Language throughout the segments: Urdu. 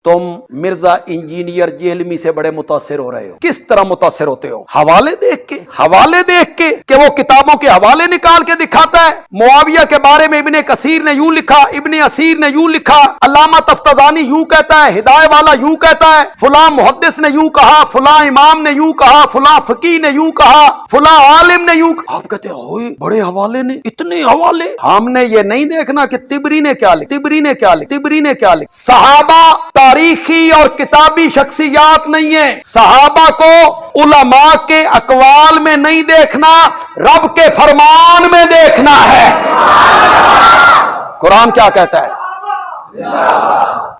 تم مرزا انجینئر جیلمی سے بڑے متاثر ہو رہے ہو. کس طرح متاثر ہوتے ہو؟ حوالے دیکھ کے کہ وہ کتابوں کے حوالے نکال کے دکھاتا ہے. معاویہ کے بارے میں ابن کثیر نے یوں لکھا، ابن اسیر نے یوں لکھا، علامہ تفتزانی یوں کہتا ہے، ہدایہ والا یوں کہتا ہے، فلاں محدث نے یوں کہا، فلاں امام نے یوں کہا، فلاں فقیہ نے یوں کہا، فلاں عالم نے یوں کہا. آپ کہتے ہیں ہوئے بڑے حوالے نے، اتنے حوالے. ہم نے یہ نہیں دیکھنا کہ طبری نے کیا لکھا، طبری نے کیا لکھا. صحابہ تاریخی اور کتابی شخصیات نہیں ہیں. صحابہ کو علماء کے اقوال میں نہیں دیکھنا، رب کے فرمان میں دیکھنا ہے. قرآن کیا کہتا ہے؟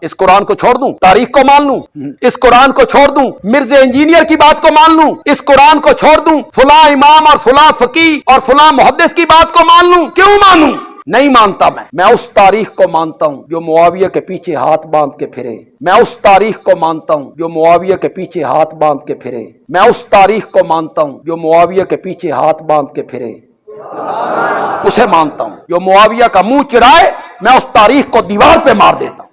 اس قرآن کو چھوڑ دوں، تاریخ کو مان لوں؟ اس قرآن کو چھوڑ دوں، مرزا انجینئر کی بات کو مان لوں؟ اس قرآن کو چھوڑ دوں، فلاں امام اور فلاں فقیہ اور فلاں محدث کی بات کو مان لوں؟ کیوں مانوں؟ نہیں مانتا. میں اس تاریخ کو مانتا ہوں جو معاویہ کے پیچھے ہاتھ باندھ کے پھرے. میں اس تاریخ کو مانتا ہوں جو معاویہ کے پیچھے ہاتھ باندھ کے پھرے. میں اس تاریخ کو مانتا ہوں جو معاویہ کے پیچھے ہاتھ باندھ کے پھرے. اسے مانتا ہوں. جو معاویہ کا منہ چڑھائے میں اس تاریخ کو دیوار پہ مار دیتا ہوں.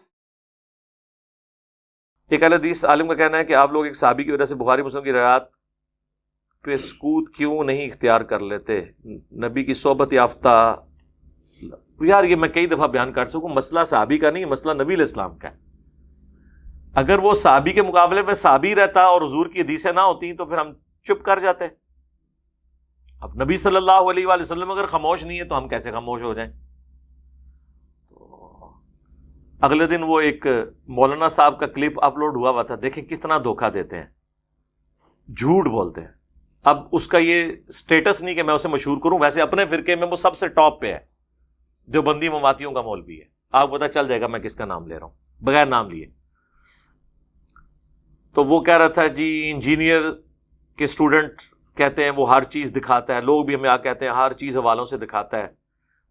ایک اہل حدیث عالم کا کہنا ہے کہ آپ لوگ ایک صحابی کی وجہ سے بخاری مسلم کی روایات پہ سکوت کیوں نہیں اختیار کر لیتے؟ نبی کی صحبت یافتہ. یار یہ میں کئی دفعہ بیان کر سکوں، مسئلہ صحابی کا نہیں، مسئلہ نبی علیہ السلام کا ہے. اگر وہ صحابی کے مقابلے میں صحابی رہتا اور حضور کی حدیثیں نہ ہوتی تو پھر ہم چپ کر جاتے. اب نبی صلی اللہ علیہ وآلہ وسلم اگر خاموش نہیں ہے تو ہم کیسے خاموش ہو جائیں؟ اگلے دن وہ ایک مولانا صاحب کا کلپ اپلوڈ ہوا ہوا تھا، دیکھیں کتنا دھوکہ دیتے ہیں، جھوٹ بولتے ہیں. اب اس کا یہ سٹیٹس نہیں کہ میں اسے مشہور کروں، ویسے اپنے فرقے میں وہ سب سے ٹاپ پہ ہے، دیوبندی مماتیوں کا مولوی ہے. آپ کو پتہ چل جائے گا میں کس کا نام لے رہا ہوں بغیر نام لیے. تو وہ کہہ رہا تھا جی انجینئر کے اسٹوڈنٹ کہتے ہیں وہ ہر چیز دکھاتا ہے، لوگ بھی ہمیں کہتے ہیں ہر چیز حوالوں سے دکھاتا ہے.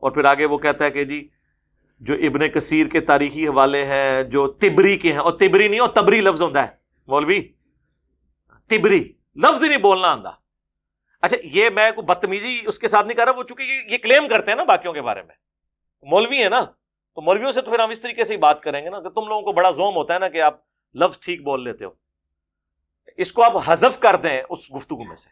اور پھر آگے وہ کہتا ہے کہ جی جو ابن کثیر کے تاریخی حوالے ہیں، جو طبری کے ہیں، اور طبری نہیں، اور تبری لفظ ہوتا ہے مولوی، طبری لفظ ہی نہیں بولنا آندا. اچھا یہ میں کوئی بدتمیزی اس کے ساتھ نہیں کر رہا، وہ چونکہ یہ کلیم کرتے ہیں نا باقیوں کے بارے میں، مولوی ہے نا، تو مولویوں سے تو پھر ہم اس طریقے سے ہی بات کریں گے نا کہ تم لوگوں کو بڑا زوم ہوتا ہے نا کہ آپ لفظ ٹھیک بول لیتے ہو. اس کو آپ حذف کر دیں اس گفتگو میں سے،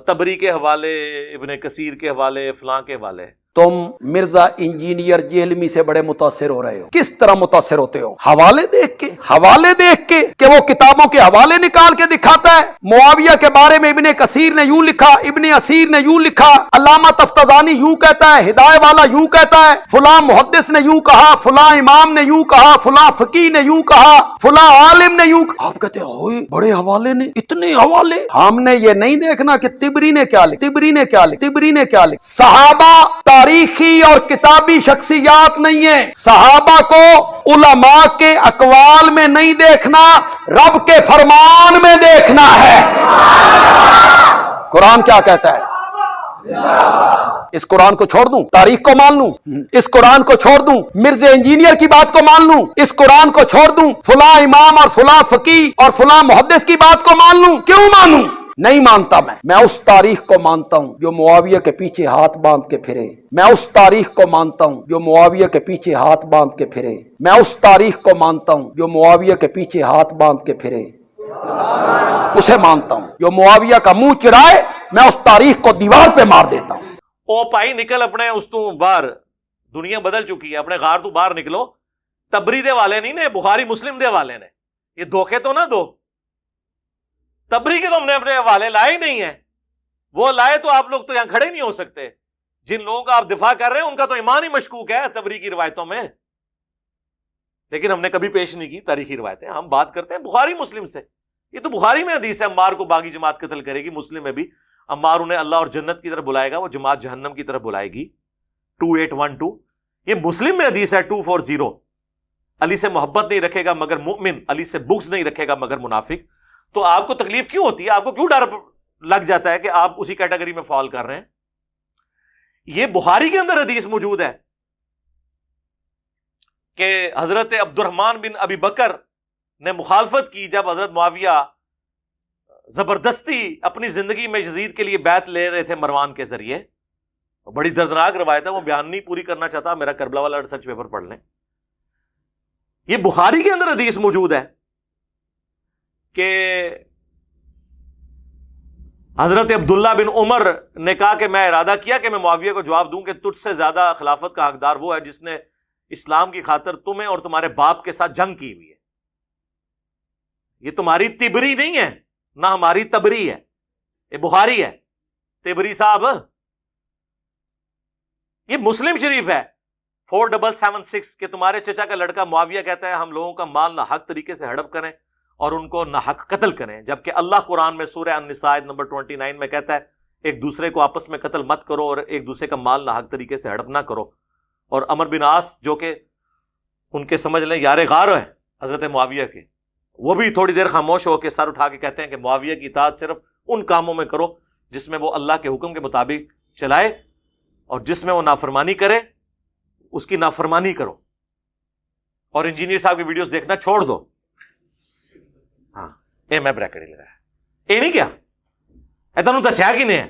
تبری کے حوالے، ابن کثیر کے حوالے، فلاں کے حوالے. تم مرزا انجینئر جیلمی سے بڑے متاثر ہو رہے ہو. کس طرح متاثر ہوتے ہو؟ حوالے دیکھ کے کہ وہ کتابوں کے حوالے نکال کے دکھاتا ہے. معاویہ کے بارے میں ابن کثیر نے یوں لکھا، ابن اسیر نے یوں لکھا، علامہ تفتزانی یوں کہتا ہے، ہدایہ والا یوں کہتا ہے، فلاں محدث نے یوں کہا، فلاں امام نے یوں کہا، فلاں فقیہ نے یوں کہا، فلاں عالم نے یوں کہا. آپ کہتے ہیں ہوئے بڑے حوالے نے، اتنے حوالے. ہم نے یہ نہیں دیکھنا کہ طبری نے کیا لکھا. صحابہ تاریخی اور کتابی شخصیات نہیں ہیں. صحابہ کو علماء کے اقوال میں نہیں دیکھنا، رب کے فرمان میں دیکھنا ہے. قرآن کیا کہتا ہے؟ اس قرآن کو چھوڑ دوں، تاریخ کو مان لوں؟ اس قرآن کو چھوڑ دوں، مرزا انجینئر کی بات کو مان لوں؟ اس قرآن کو چھوڑ دوں، فلاں امام اور فلاں فقیہ اور فلاں محدث کی بات کو مان لوں؟ کیوں مانوں؟ نہیں مانتا. میں اس تاریخ کو مانتا ہوں جو معاویہ کے پیچھے ہاتھ باندھ کے پھرے. میں اس تاریخ کو مانتا ہوں جو معاویہ کے پیچھے ہاتھ باندھ کے پھرے. میں اس تاریخ کو مانتا ہوں جو معاویہ کے پیچھے ہاتھ باندھ کے پھرے. اسے مانتا ہوں. جو معاویہ کا منہ چڑھائے میں اس تاریخ کو دیوار پہ مار دیتا ہوں. او پائی نکل اپنے اس تو باہر، دنیا بدل چکی ہے، اپنے غار تو باہر نکلو. تبری دے والے نہیں نے، بخاری مسلم دے والے نے. یہ دھوکے تو نہ دو. تبری کے تو ہم نے اپنے حوالے لائے ہی نہیں ہیں. وہ لائے تو آپ لوگ تو یہاں کھڑے نہیں ہو سکتے. جن لوگوں کا آپ دفاع کر رہے ہیں ان کا تو ایمان ہی مشکوک ہے تبری کی روایتوں میں. لیکن ہم نے کبھی پیش نہیں کی تاریخی روایتیں. ہم بات کرتے ہیں بخاری مسلم سے. یہ تو بخاری میں حدیث ہے عمار کو باغی جماعت قتل کرے گی. مسلم میں بھی عمار انہیں اللہ اور جنت کی طرف بلائے گا، وہ جماعت جہنم کی طرف بلائے گی. 2812 یہ مسلم میں حدیث ہے. 240 علی سے محبت نہیں رکھے گا مگر مؤمن، علی سے بغض نہیں رکھے گا مگر منافق. تو آپ کو تکلیف کیوں ہوتی ہے؟ آپ کو کیوں ڈر لگ جاتا ہے کہ آپ اسی کیٹیگری میں فال کر رہے ہیں؟ یہ بخاری کے اندر حدیث موجود ہے کہ حضرت عبد الرحمن بن ابی بکر نے مخالفت کی جب حضرت معاویہ زبردستی اپنی زندگی میں یزید کے لیے بیعت لے رہے تھے مروان کے ذریعے. بڑی دردناک روایت ہے، وہ بیان نہیں پوری کرنا چاہتا، میرا کربلا والا ریسرچ پیپر پڑھ لیں. یہ بخاری کے اندر حدیث موجود ہے کہ حضرت عبداللہ بن عمر نے کہا کہ میں ارادہ کیا کہ میں معاویہ کو جواب دوں کہ تجھ سے زیادہ خلافت کا حقدار وہ ہے جس نے اسلام کی خاطر تمہیں اور تمہارے باپ کے ساتھ جنگ کی ہوئی ہے. یہ تمہاری تبری نہیں ہے، نہ ہماری تبری ہے، یہ بخاری ہے. تبری صاحب یہ مسلم شریف ہے 4776 کہ تمہارے چچا کا لڑکا معاویہ کہتا ہے ہم لوگوں کا مال ناحق طریقے سے ہڑپ کریں اور ان کو ناحق قتل کریں، جبکہ اللہ قرآن میں سورہ النساء آیت نمبر 29 میں کہتا ہے ایک دوسرے کو آپس میں قتل مت کرو اور ایک دوسرے کا مال ناحق طریقے سے ہڑپ نہ کرو. اور عمر بن عاص جو کہ ان کے سمجھ لیں یار غار ہے حضرت معاویہ کے، وہ بھی تھوڑی دیر خاموش ہو کے سر اٹھا کے کہتے ہیں کہ معاویہ کی اطاعت صرف ان کاموں میں کرو جس میں وہ اللہ کے حکم کے مطابق چلائے، اور جس میں وہ نافرمانی کرے اس کی نافرمانی کرو. اور انجینئر صاحب کی ویڈیوز دیکھنا چھوڑ دو. ہاں اے میں بریکٹ ہی لگایا اے نہیں کیا اے تنوں دسیا کنے ہے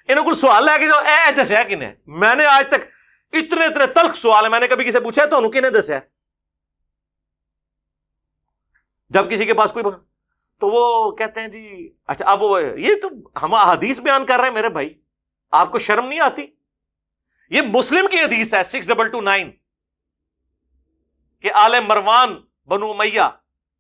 انہوں کو سوال لے کے جو اے دسیا کنے. میں نے آج تک اتنے تلخ سوال ہے میں نے کبھی کسی پوچھا ہے تو انہوں کنے دسیا جب کسی کے پاس کوئی تو وہ کہتے ہیں جی اچھا اب وہ یہ تو ہم حدیث بیان کر رہے ہیں میرے بھائی، آپ کو شرم نہیں آتی؟ یہ مسلم کی حدیث ہے 6229 کہ آل مروان بنو امیہ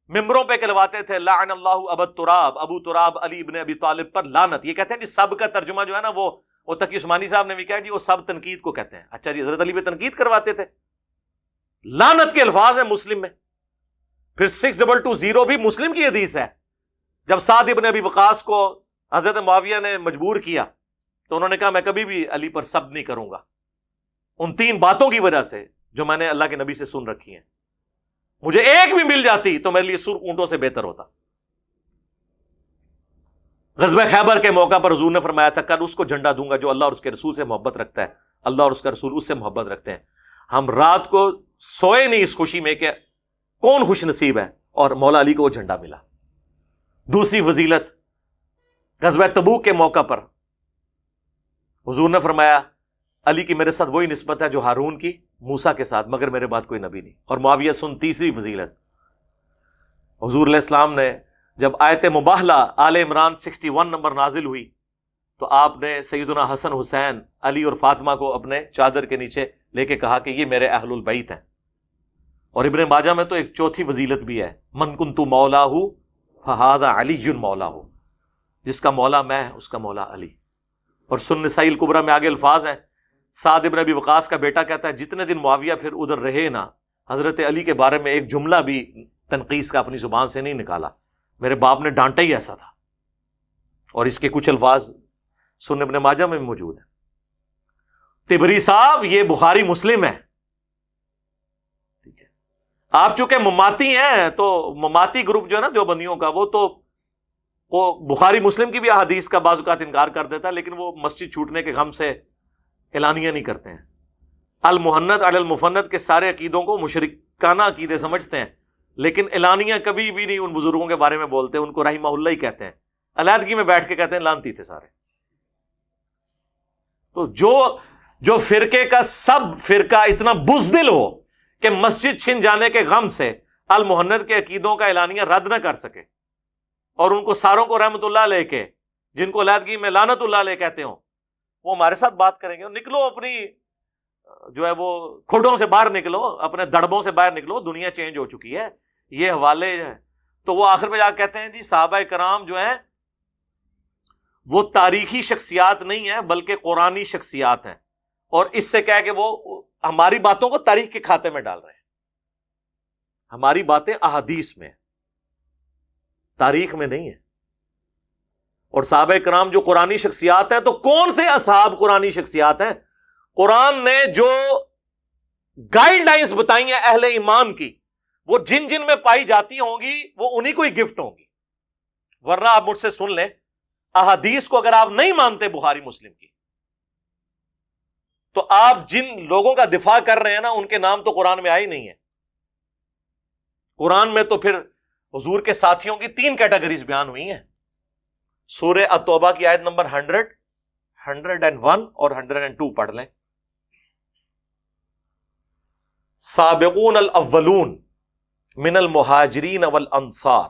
ممبروں پہ کہلواتے تھے لعن اللہ ابو تراب علی ابن ابی طالب پر لعنت. یہ کہتے ہیں جی سب کا ترجمہ جو ہے نا وہ تقی عثمانی صاحب نے بھی کہا جی وہ سب تنقید کو کہتے ہیں. اچھا جی حضرت علی پہ تنقید کرواتے تھے، لعنت کے الفاظ ہیں مسلم میں. پھر 6220 بھی مسلم کی حدیث ہے جب سعد ابن ابی وقاص کو حضرت معاویہ نے مجبور کیا تو انہوں نے کہا میں کبھی بھی علی پر سب نہیں کروں گا ان 3 باتوں کی وجہ سے جو میں نے اللہ کے نبی سے سن رکھی ہیں، مجھے ایک بھی مل جاتی تو میرے لیے سر اونٹوں سے بہتر ہوتا. غزوہ خیبر کے موقع پر حضور نے فرمایا تھا کل اس کو جھنڈا دوں گا جو اللہ اور اس کے رسول سے محبت رکھتا ہے، اللہ اور اس کا رسول اس سے محبت رکھتے ہیں. ہم رات کو سوئے نہیں اس خوشی میں کہ کون خوش نصیب ہے اور مولا علی کو وہ جھنڈا ملا. دوسری فضیلت غزوہ تبوک کے موقع پر حضور نے فرمایا علی کی میرے ساتھ وہی نسبت ہے جو ہارون کی موسیٰ کے ساتھ، مگر میرے بعد کوئی نبی نہیں. اور معاویہ سن تیسری فضیلت حضور علیہ السلام نے جب آیت مباہلہ آل عمران 61 نمبر نازل ہوئی تو آپ نے سیدنا حسن حسین علی اور فاطمہ کو اپنے چادر کے نیچے لے کے کہا کہ یہ میرے اہل البیت ہیں. اور ابن ماجہ میں تو ایک چوتھی فضیلت بھی ہے من کنت مولاہ فہذا علی مولاہ، جس کا مولا میں اس کا مولا علی. اور سنن نسائی الکبریٰ میں آگے الفاظ ہیں سعد ابن ابی وقاص کا بیٹا کہتا ہے جتنے دن معاویہ پھر ادھر رہے نا حضرت علی کے بارے میں ایک جملہ بھی تنقیص کا اپنی زبان سے نہیں نکالا، میرے باپ نے ڈانٹا ہی ایسا تھا. اور اس کے کچھ الفاظ سنن ابن ماجہ میں موجود ہیں. تبری صاحب یہ بخاری مسلم ہے. ٹھیک ہے، آپ چونکہ مماتی ہیں تو مماتی گروپ جو ہے نا دیوبندیوں کا وہ بخاری مسلم کی بھی احادیث کا بعض اوقات انکار کر دیتا ہے، لیکن وہ مسجد چھوٹنے کے غم سے اعلانیہ نہیں کرتے ہیں. المحنت علی المفند کے سارے عقیدوں کو مشرکانہ عقیدے سمجھتے ہیں، لیکن اعلانیہ کبھی بھی نہیں ان بزرگوں کے بارے میں بولتے، ان کو رحمہ اللہ ہی کہتے ہیں، علیحدگی میں بیٹھ کے کہتے ہیں لانتی تھے سارے. تو جو فرقے کا سب فرقہ اتنا بزدل ہو کہ مسجد چھن جانے کے غم سے المحنت کے عقیدوں کا اعلانیہ رد نہ کر سکے اور ان کو ساروں کو رحمت اللہ علیہ کے جن کو علیحدگی میں لعنت اللہ علیہ کہتے ہوں وہ ہمارے ساتھ بات کریں گے. نکلو اپنی جو ہے وہ کھڈوں سے باہر نکلو، اپنے دڑبوں سے باہر نکلو، دنیا چینج ہو چکی ہے. یہ حوالے ہیں تو وہ آخر میں جا کے کہتے ہیں جی صحابہ کرام جو ہیں وہ تاریخی شخصیات نہیں ہیں بلکہ قرآنی شخصیات ہیں، اور اس سے کہہ کہ وہ ہماری باتوں کو تاریخ کے کھاتے میں ڈال رہے ہیں. ہماری باتیں احادیث میں، تاریخ میں نہیں ہے. اور صحابہ کرام جو قرآنی شخصیات ہیں تو کون سے اصحاب قرآنی شخصیات ہیں؟ قرآن نے جو گائیڈ لائنز بتائی ہیں اہل ایمان کی وہ جن جن میں پائی جاتی ہوں گی وہ انہی کو ہی گفٹ ہوں گی. ورنہ آپ مجھ سے سن لیں احادیث کو اگر آپ نہیں مانتے بخاری مسلم کی تو آپ جن لوگوں کا دفاع کر رہے ہیں نا ان کے نام تو قرآن میں آئی نہیں ہے. قرآن میں تو پھر حضور کے ساتھیوں کی 3 کیٹیگریز بیان ہوئی ہیں. سورہ التوبہ کی آیت نمبر 100، 101 اور 102 پڑھ لیں. سابقون الاولون من المہاجرین والانصار،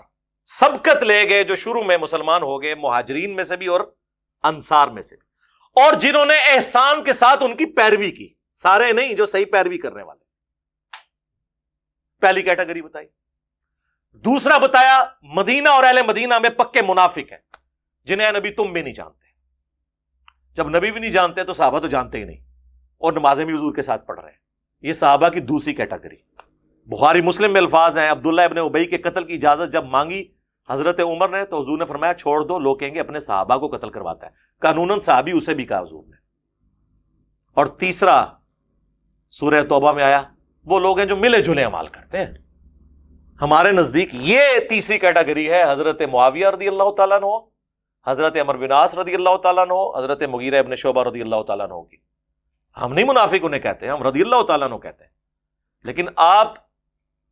سبقت لے گئے جو شروع میں مسلمان ہو گئے مہاجرین میں سے بھی اور انصار میں سے بھی، اور جنہوں نے احسان کے ساتھ ان کی پیروی کی، سارے نہیں، جو صحیح پیروی کرنے والے، پہلی کیٹیگری بتائی۔ دوسرا بتایا مدینہ اور اہل مدینہ میں پکے منافق ہیں جنہیں نبی تم بھی نہیں جانتے۔ جب نبی بھی نہیں جانتے تو صحابہ تو جانتے ہی نہیں، اور نمازیں بھی حضور کے ساتھ پڑھ رہے ہیں۔ یہ صحابہ کی دوسری کیٹیگری۔ بخاری مسلم میں الفاظ ہیں، عبداللہ ابن ابی کے قتل کی اجازت جب مانگی حضرت عمر نے تو حضور نے فرمایا چھوڑ دو، لوگ کہیں گے اپنے صحابہ کو قتل کرواتا ہے، قانوناً صحابی اسے بھی کہا حضور نے۔ اور تیسرا سورہ توبہ میں آیا وہ لوگ ہیں جو ملے جلے اعمال کرتے ہیں۔ ہمارے نزدیک یہ تیسری کیٹیگری ہے حضرت معاویہ رضی اللہ تعالیٰ عنہ، حضرت عمرو بن عاص رضی اللہ تعالیٰ عنہ، حضرت مغیرہ ابن شعبہ رضی اللہ تعالیٰ عنہ کی۔ ہم نہیں منافق انہیں کہتے ہیں، ہم رضی اللہ تعالیٰ عنہ کہتے ہیں، لیکن آپ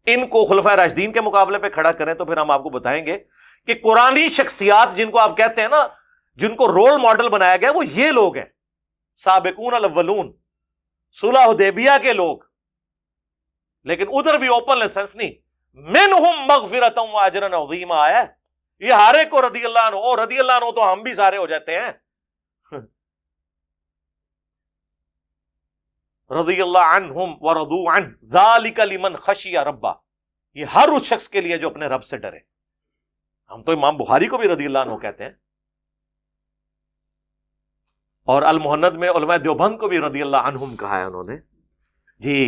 ان کو خلفائے راشدین کے مقابلے پہ کھڑا کریں تو پھر ہم آپ کو بتائیں گے کہ قرآنی شخصیات جن کو آپ کہتے ہیں نا، جن کو رول ماڈل بنایا گیا، وہ یہ لوگ ہیں، سابقون الاولون، صلح حدیبیہ کے لوگ۔ لیکن ادھر بھی اوپن لائسنس نہیں، منہم مغفرۃ و اجر عظیم آیا ہے، یہ ہر ایک کو رضی اللہ عنہ، اور رضی اللہ عنہ تو ہم بھی سارے ہو جاتے ہیں، رضی اللہ عنہم ورضوا عنہ ذالک لمن خشی ربہ، یہ ہر اس شخص کے لیے جو اپنے رب سے ڈرے۔ ہم تو امام بخاری کو بھی رضی اللہ عنہ کہتے ہیں، اور المہند میں علماء دیوبند کو بھی رضی اللہ عنہم کہا ہے انہوں نے۔ جی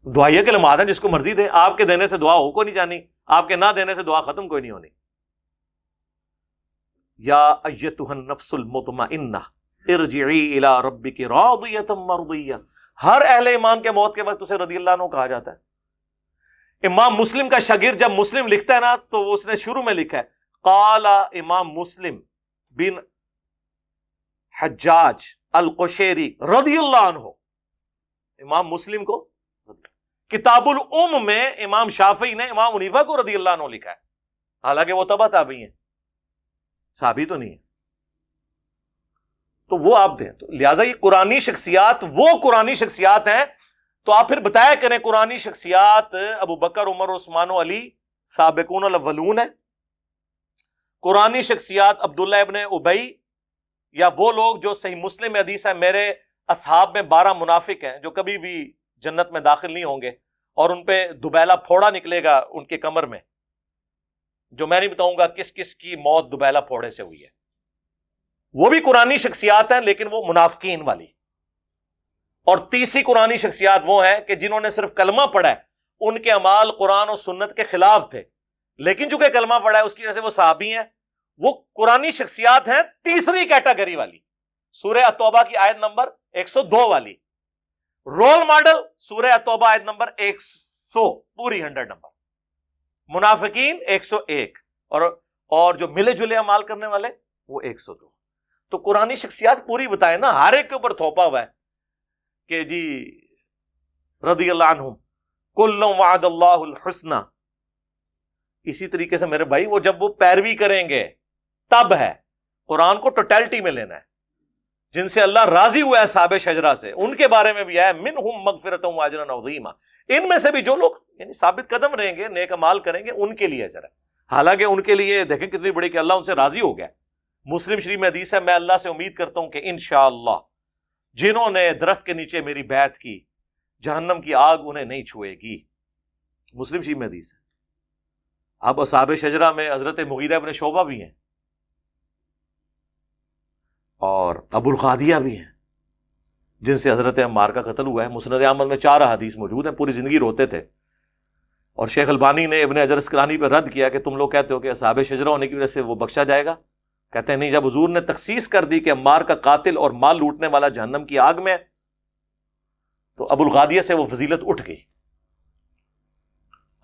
دعائیہ کے لمحات ہیں، جس کو مرضی دے، آپ کے دینے سے دعا ہو کوئی نہیں جانی، آپ کے نہ دینے سے دعا ختم کوئی نہیں ہونی۔ یا ایتھا النفس المطمئنہ ارجعی الی ربک راضیۃ مرضیہ، ہر اہل ایمان کے موت کے وقت اسے رضی اللہ عنہ کہا جاتا ہے۔ امام مسلم کا شاگرد جب مسلم لکھتا ہے نا تو اس نے شروع میں لکھا ہے قال امام مسلم بن حجاج القشیری رضی اللہ عنہ، امام مسلم کو۔ کتاب الام میں امام شافعی نے امام حنیفہ کو رضی اللہ عنہ لکھا ہے، حالانکہ وہ تبع تابعی ہیں، صحابی تو نہیں ہے۔ تو وہ آپ دیں، تو لہٰذا یہ قرآنی شخصیات وہ قرآنی شخصیات ہیں، تو آپ پھر بتایا کریں قرآنی شخصیات ابو بکر عمر عثمان و علی سابقون الاولون ہیں، قرآنی شخصیات عبداللہ ابن ابی، یا وہ لوگ جو صحیح مسلم میں حدیث ہے میرے اصحاب میں 12 منافق ہیں جو کبھی بھی جنت میں داخل نہیں ہوں گے، اور ان پہ دوبیلا پھوڑا نکلے گا ان کے کمر میں، جو میں نہیں بتاؤں گا کس کس کی موت دوبیلا پھوڑے سے ہوئی ہے۔ وہ بھی قرآنی شخصیات ہیں لیکن وہ منافقین والی۔ اور تیسری قرآنی شخصیات وہ ہیں کہ جنہوں نے صرف کلمہ پڑھا ہے، ان کے اعمال قرآن و سنت کے خلاف تھے، لیکن چونکہ کلمہ پڑھا ہے اس کی وجہ سے وہ صحابی ہیں، وہ قرآنی شخصیات ہیں تیسری کیٹیگری والی، سورہ التوبہ کی آیت نمبر 102 والی۔ رول ماڈل سورہ التوبہ آیت نمبر 100 پوری 100 نمبر، منافقین 101، اور جو ملے جلے اعمال کرنے والے وہ 102۔ تو قرآنی شخصیات پوری بتائیں نا، ہر ایک کے اوپر تھوپا ہوا ہے کہ جی رضی اللہ عنہم کل وعد اللہ الحسنہ۔ اسی طریقے سے میرے بھائی وہ جب وہ پیروی کریں گے تب ہے، قرآن کو ٹوٹیلٹی میں لینا ہے۔ جن سے اللہ راضی ہوا ہے صحابہ شجرہ سے، ان کے بارے میں بھی ہے منہم مغفرۃ و اجر عظیمہ، ان میں سے بھی جو لوگ یعنی ثابت قدم رہیں گے، نیک اعمال کریں گے، ان کے لیے اجر ہے۔ حالانکہ ان کے لیے دیکھیں کتنی بڑی کہ اللہ ان سے راضی ہو گیا۔ مسلم شریف میں حدیث ہے میں اللہ سے امید کرتا ہوں کہ انشاءاللہ جنہوں نے درخت کے نیچے میری بیعت کی جہنم کی آگ انہیں نہیں چھوئے گی، مسلم شریف میں حدیث ہے۔ اب اصحاب شجرہ میں حضرت مغیرہ ابن شعبہ بھی ہیں اور ابو القادیہ بھی ہیں جن سے حضرت عمار کا قتل ہوا ہے۔ مسند احمد میں 4 احادیث موجود ہیں، پوری زندگی روتے تھے، اور شیخ البانی نے ابن حجر اسقلانی پہ رد کیا کہ تم لوگ کہتے ہو کہ اصحاب شجرہ ہونے کی وجہ سے وہ بخشا جائے گا، کہتے ہیں نہیں، جب حضور نے تخصیص کر دی کہ عمار کا قاتل اور مال لوٹنے والا جہنم کی آگ میں، تو ابو القادیہ سے وہ فضیلت اٹھ گئی۔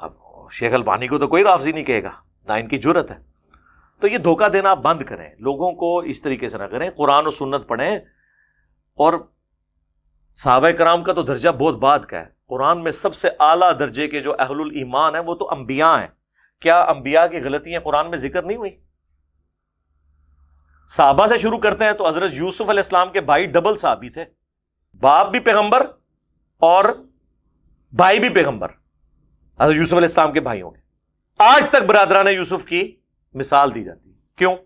اب شیخ البانی کو تو کوئی رافضی نہیں کہے گا، نہ ان کی جرت ہے۔ تو یہ دھوکہ دینا آپ بند کریں، لوگوں کو اس طریقے سے نہ کریں، قرآن و سنت پڑھیں۔ اور صحابہ کرام کا تو درجہ بہت بعد کا ہے، قرآن میں سب سے اعلیٰ درجے کے جو اہل الایمان ہیں وہ تو انبیاء ہیں۔ کیا انبیاء کی غلطیاں قرآن میں ذکر نہیں ہوئی؟ صحابہ سے شروع کرتے ہیں تو حضرت یوسف علیہ السلام کے بھائی ڈبل صحابی تھے، باپ بھی پیغمبر اور بھائی بھی پیغمبر، حضرت یوسف علیہ السلام کے بھائیوں کے. آج تک برادران یوسف کی مثال دی جاتی ہے. کیوں؟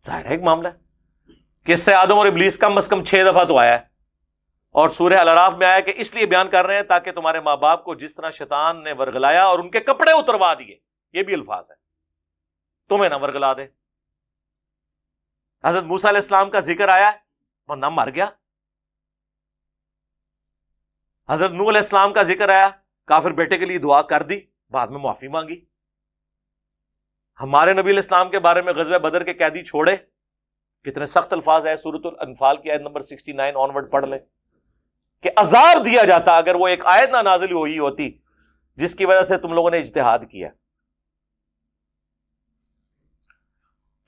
ظاہر ہے ایک معاملہ ہے کہ اس سے آدم اور ابلیس کم از کم 6 دفعہ تو آیا ہے, اور سورہ الاعراف میں آیا کہ اس لیے بیان کر رہے ہیں تاکہ تمہارے ماں باپ کو جس طرح شیطان نے ورگلایا اور ان کے کپڑے اتروا دیے, یہ بھی الفاظ ہے, تمہیں نہ ورگلا دے. حضرت موسیٰ علیہ السلام کا ذکر آیا ہے, بندہ مر گیا. حضرت نوح علیہ السلام کا ذکر آیا, کافر بیٹے کے لیے دعا کر دی, بعد میں معافی مانگی. ہمارے نبی علیہ السلام کے بارے میں غزوہ بدر کے قیدی چھوڑے, کتنے سخت الفاظ ہے, سورۃ الانفال کی آیت نمبر 69 آنورڈ پڑھ لیں کہ عذاب دیا جاتا اگر وہ ایک آیت نہ نازل ہوئی ہوتی جس کی وجہ سے تم لوگوں نے اجتہاد کیا.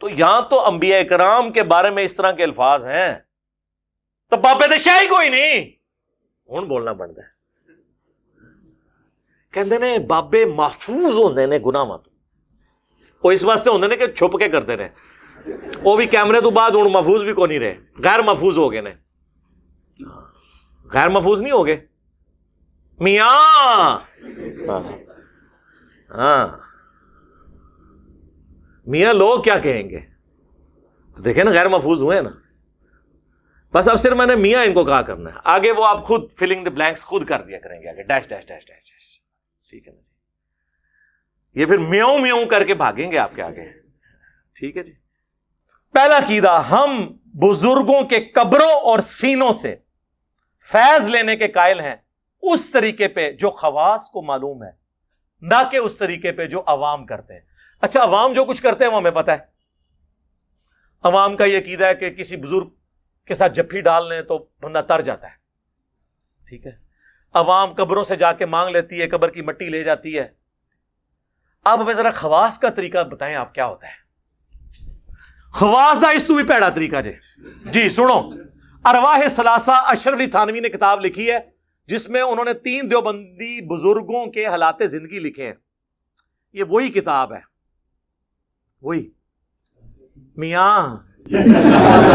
تو یہاں تو انبیاء کرام کے بارے میں اس طرح کے الفاظ ہیں تو بابے دے شاہی کوئی نہیں, ہوں بولنا بنتا ہے. کہندے نے بابے محفوظ ہوندے نے گناہاں تو, وہ اس واسطے ہوندے نے کہ چھپ کے کرتے رہے, وہ بھی کیمرے تو بعد ہوں محفوظ بھی کو نہیں رہے, غیر محفوظ ہو گئے نے. غیر محفوظ نہیں ہو گئے میاں, ہاں میاں لوگ کیا کہیں گے, تو دیکھیں نا غیر محفوظ ہوئے نا. بس اب صرف میں نے میاں ان کو کہا کرنا ہے, آگے وہ آپ خود فلنگ دی بلینکس خود کر دیا کریں گے, آگے dash dash dash dash dash, ٹھیک ہے نا جی, یہ پھر میوں میوں کر کے بھاگیں گے آپ کے آگے, ٹھیک ہے جی. پہلا عقیدہ, ہم بزرگوں کے قبروں اور سینوں سے فیض لینے کے قائل ہیں اس طریقے پہ جو خواص کو معلوم ہے, نہ کہ اس طریقے پہ جو عوام کرتے ہیں. اچھا عوام جو کچھ کرتے ہیں وہ ہمیں پتہ ہے. عوام کا یہ عقیدہ ہے کہ کسی بزرگ کے ساتھ جفی ڈال لیں تو بندہ تر جاتا ہے, ٹھیک ہے. عوام قبروں سے جا کے مانگ لیتی ہے, قبر کی مٹی لے جاتی ہے. آپ ہمیں ذرا خواص کا طریقہ بتائیں, آپ کیا ہوتا ہے خواص دا, اس تو بھی پیڑا طریقہ جی سنو. ارواح ثلاثہ اشرف علی تھانوی نے کتاب لکھی ہے جس میں انہوں نے 3 دیوبندی بزرگوں کے حالات زندگی لکھے ہیں. یہ وہی کتاب ہے, وہی میاں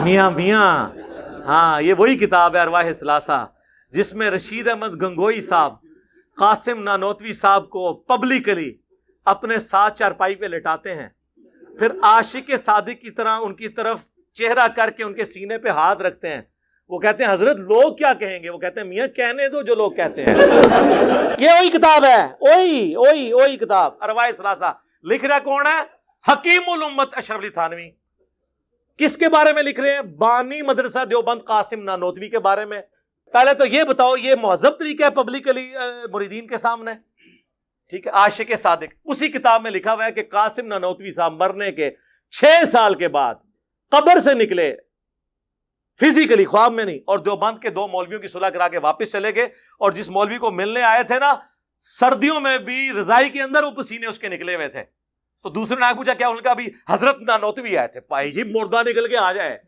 میاں میاں, ہاں یہ وہی کتاب ہے ارواح ثلاثہ جس میں رشید احمد گنگوئی صاحب قاسم نانوتوی صاحب کو پبلکلی اپنے ساتھ چارپائی پہ لٹاتے ہیں, پھر عاشق صادق کی طرح ان کی طرف چہرہ کر کے ان کے سینے پہ ہاتھ رکھتے ہیں. وہ کہتے ہیں حضرت لوگ کیا کہیں گے, وہ کہتے ہیں میاں کہنے دو جو لوگ کہتے ہیں. یہ وہی کتاب ہے, وہی کتاب ارواح ثلاثہ. لکھ رہا کون ہے؟ حکیم الامت اشرف علی تھانوی. کس کے بارے میں لکھ رہے ہیں؟ بانی مدرسہ دیوبند قاسم نانوتوی کے بارے میں. پہلے تو یہ بتاؤ یہ مہذب طریقہ ہے پبلکلی مریدین کے سامنے, ٹھیک ہے. عاشق صادق, اسی کتاب میں لکھا ہوا ہے کہ قاسم نانوتوی صاحب مرنے کے 6 سال کے بعد قبر سے نکلے, فزیکلی خواب میں نہیں, اور دیوبند کے 2 مولویوں کی صلح کرا کے واپس چلے گئے. اور جس مولوی کو ملنے آئے تھے نا, سردیوں میں بھی رضائی کے اندر وہ پسینے اس کے نکلے ہوئے تھے. تو دوسرے نے پوچھا کیا؟ ان کا بھی حضرت نانوتوی آئے تھے. پائی جی مردہ نکل کے آ جائے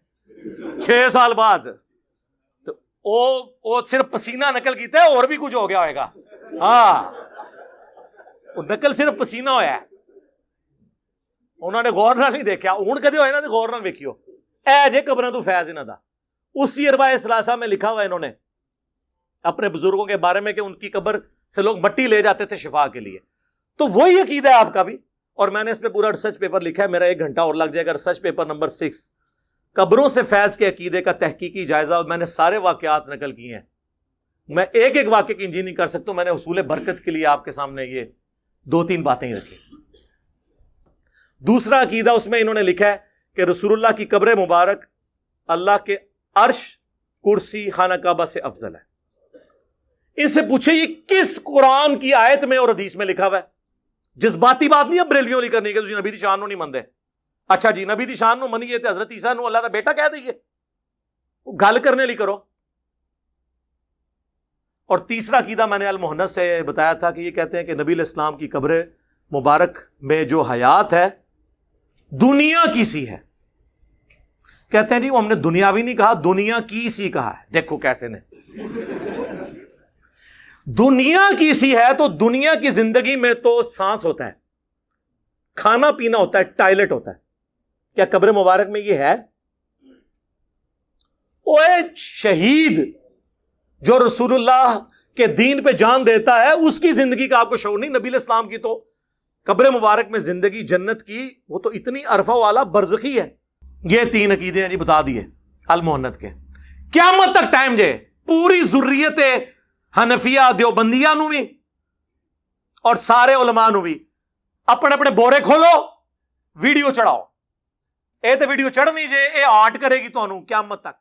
6 سال بعد, تو وہ صرف پسینہ نکل کیتا ہے, اور بھی کچھ ہو گیا ہوئے گا. ہاں نقل صرف پسینہ ہویا ہے, انہوں نے غور نہ نہیں دیکھا. ہوں کدے ہوئے نا تو غور نہ ویکھیو, اے جے قبریں تو فیض انہاں دا. اسی ارواح ثلاثہ میں لکھا ہوا ہے انہوں نے اپنے بزرگوں کے بارے میں کہ ان کی قبر سے لوگ مٹی لے جاتے تھے شفا کے لیے. تو وہی عقیدہ ہے آپ کا بھی, اور میں نے اس پہ پورا ریسرچ پیپر لکھا ہے, میرا 1 گھنٹہ اور لگ جائے گا. ریسرچ پیپر نمبر 6, قبروں سے فیض کے عقیدے کا تحقیقی جائزہ, اور میں نے سارے واقعات نقل کیے ہیں. میں ایک ایک واقعے کی انجی نہیں کر سکتا, میں نے حصول برکت کے لیے آپ کے سامنے یہ 2-3 باتیں ہی رکھی. دوسرا عقیدہ اس میں انہوں نے لکھا ہے کہ رسول اللہ کی قبر مبارک اللہ کے عرش, کرسی, خانہ کعبہ سے افضل ہے. ان سے پوچھے یہ کس قرآن کی آیت میں اور حدیث میں لکھا ہوا ہے؟ جذباتی بات نہیں ہے بریلویوں لی کرنی کہ تسی نبی دی شان نو نہیں مندے. اچھا جی نبی دی شان نو منیے تے حضرت عیسیٰ نو اللہ دا بیٹا کہہ دئیے, گل کرنے لی کرو. اور تیسرا عقیدہ میں نے المحنت سے بتایا تھا کہ یہ کہتے ہیں کہ نبی علیہ السلام کی قبر مبارک میں جو حیات ہے دنیا کی سی ہے. کہتے ہیں جی وہ ہم نے دنیاوی نہیں کہا, دنیا کی سی کہا ہے. دیکھو کیسے نے, دنیا کی سی ہے تو دنیا کی زندگی میں تو سانس ہوتا ہے, کھانا پینا ہوتا ہے, ٹائلٹ ہوتا ہے. کیا قبر مبارک میں یہ ہے؟ اوے شہید جو رسول اللہ کہ دین پہ جان دیتا ہے اس کی زندگی کا آپ کو شعور نہیں. نبی علیہ السلام کی تو قبر مبارک میں زندگی جنت کی وہ تو اتنی عرفہ والا برزخی ہے. یہ 3 عقیدے ہیں جی بتا دیے المہند کے. قیامت تک ٹائم جے پوری ذریت حنفیہ دیوبندیہ نو بھی اور سارے علماء نو بھی اپنے اپنے بورے کھولو, ویڈیو چڑھاؤ. اے تے ویڈیو چڑھنی جے اے آرٹ کرے گی تانوں قیامت تک.